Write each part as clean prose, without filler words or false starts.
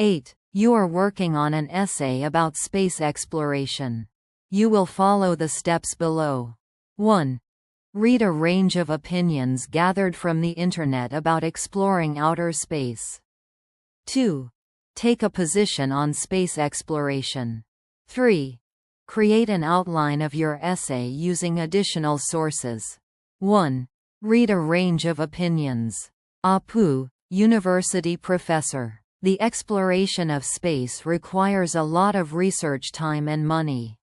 8. You are working on an essay about space exploration. You will follow the steps below. 1. Read a range of opinions gathered from the Internet about exploring outer space. 2. Take a position on space exploration. 3. Create an outline of your essay using additional sources. 1. Read a range of opinions. Apu, university professor. The exploration of space requires a lot of research time and money.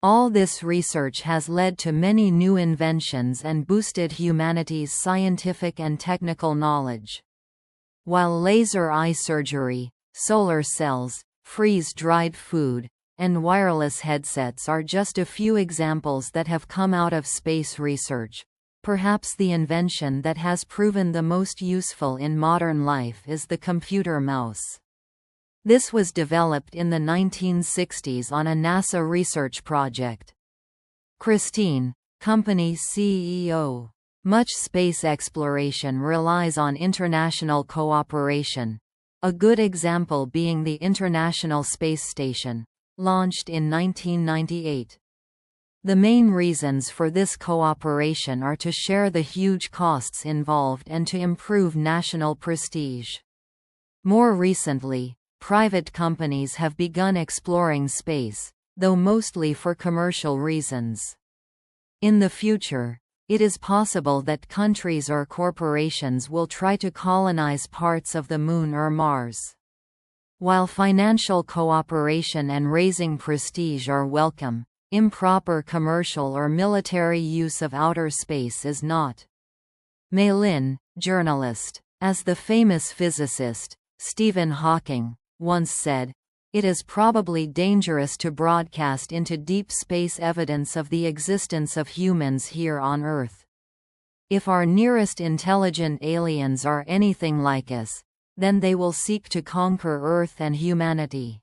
All this research has led to many new inventions and boosted humanity's scientific and technical knowledge. While laser eye surgery, solar cells, freeze-dried food, and wireless headsets are just a few examples that have come out of space research, perhaps the invention that has proven the most useful in modern life is the computer mouse. This was developed in the 1960s on a NASA research project. Christine, company CEO. Much space exploration relies on international cooperation, a good example being the International Space Station, launched in 1998. The main reasons for this cooperation are to share the huge costs involved and to improve national prestige. More recently, private companies have begun exploring space, though mostly for commercial reasons. In the future, it is possible that countries or corporations will try to colonize parts of the Moon or Mars. While financial cooperation and raising prestige are welcome, improper commercial or military use of outer space is not. Mei Lin, journalist. As the famous physicist, Stephen Hawking, once said, "It is probably dangerous to broadcast into deep space evidence of the existence of humans here on Earth. If our nearest intelligent aliens are anything like us, then they will seek to conquer Earth and humanity.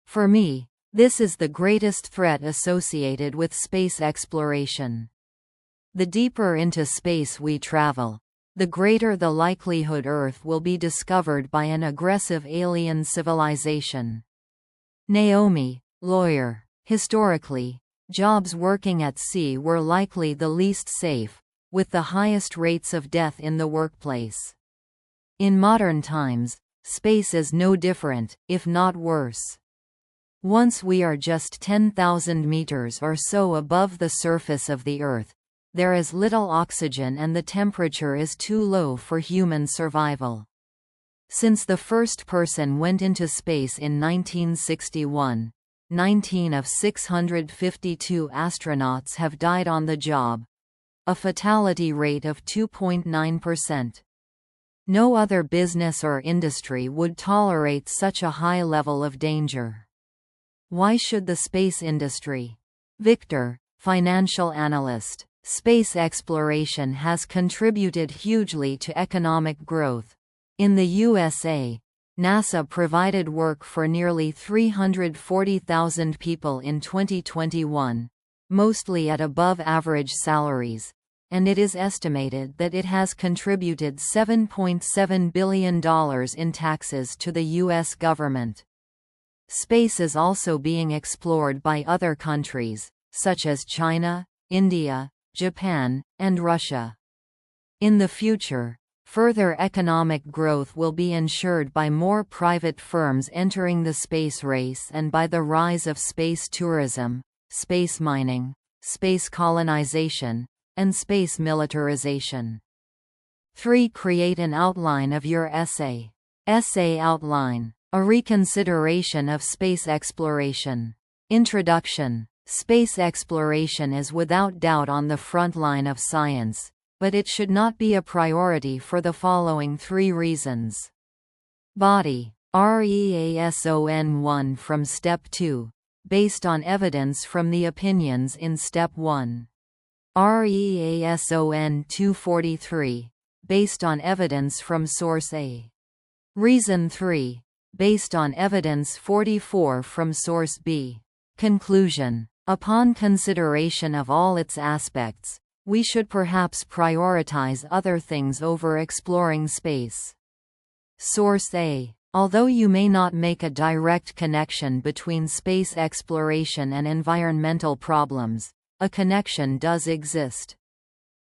For me, this is the greatest threat associated with space exploration. The deeper into space we travel, the greater the likelihood Earth will be discovered by an aggressive alien civilization." Naomi, lawyer. Historically, jobs working at sea were likely the least safe, with the highest rates of death in the workplace. In modern times, space is no different, if not worse. Once we are just 10,000 meters or so above the surface of the Earth, there is little oxygen and the temperature is too low for human survival. Since the first person went into space in 1961, 19 of 652 astronauts have died on the job, a fatality rate of 2.9%. No other business or industry would tolerate such a high level of danger. Why should the space industry? Victor, financial analyst. Space exploration has contributed hugely to economic growth. In the USA, NASA provided work for nearly 340,000 people in 2021, mostly at above-average salaries, and it is estimated that it has contributed $7.7 billion in taxes to the U.S. government. Space is also being explored by other countries, such as China, India, Japan, and Russia. In the future, further economic growth will be ensured by more private firms entering the space race and by the rise of space tourism, space mining, space colonization, and space militarization. 3. Create an outline of your essay. Essay outline. A reconsideration of space exploration. Introduction. Space exploration is without doubt on the front line of science, but it should not be a priority for the following 3 reasons. Body. REASON 1 from Step 2. Based on evidence from the opinions in Step 1. REASON 243. Based on evidence from Source A. Reason 3. Based on evidence 44 from Source B. Conclusion. Upon consideration of all its aspects, we should perhaps prioritize other things over exploring space. Source A. Although you may not make a direct connection between space exploration and environmental problems, a connection does exist.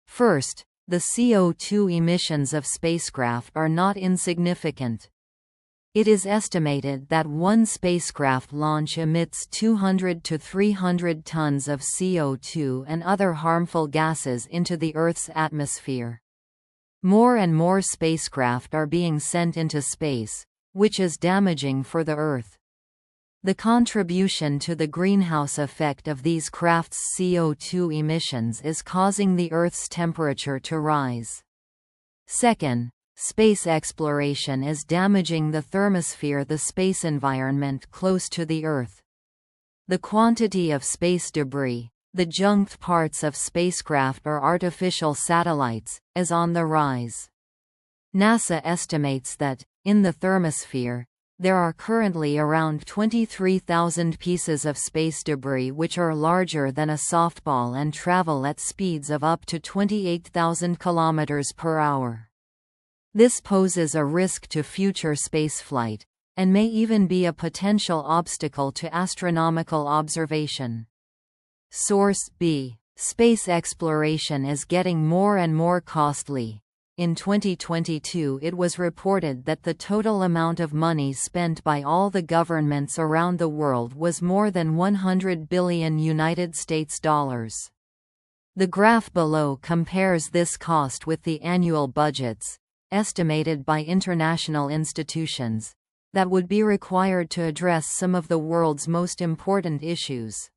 First, the CO2 emissions of spacecraft are not insignificant. It is estimated that one spacecraft launch emits 200 to 300 tons of CO2 and other harmful gases into the Earth's atmosphere. More and more spacecraft are being sent into space, which is damaging for the Earth. The contribution to the greenhouse effect of these crafts' CO2 emissions is causing the Earth's temperature to rise. Second, space exploration is damaging the thermosphere, the space environment close to the Earth. The quantity of space debris, the junked parts of spacecraft or artificial satellites, is on the rise. NASA estimates that, in the thermosphere, there are currently around 23,000 pieces of space debris which are larger than a softball and travel at speeds of up to 28,000 km per hour. This poses a risk to future spaceflight, and may even be a potential obstacle to astronomical observation. Source B. Space exploration is getting more and more costly. In 2022 it was reported that the total amount of money spent by all the governments around the world was more than $100 billion United States dollars. The graph below compares this cost with the annual budgets, estimated by international institutions, that would be required to address some of the world's most important issues.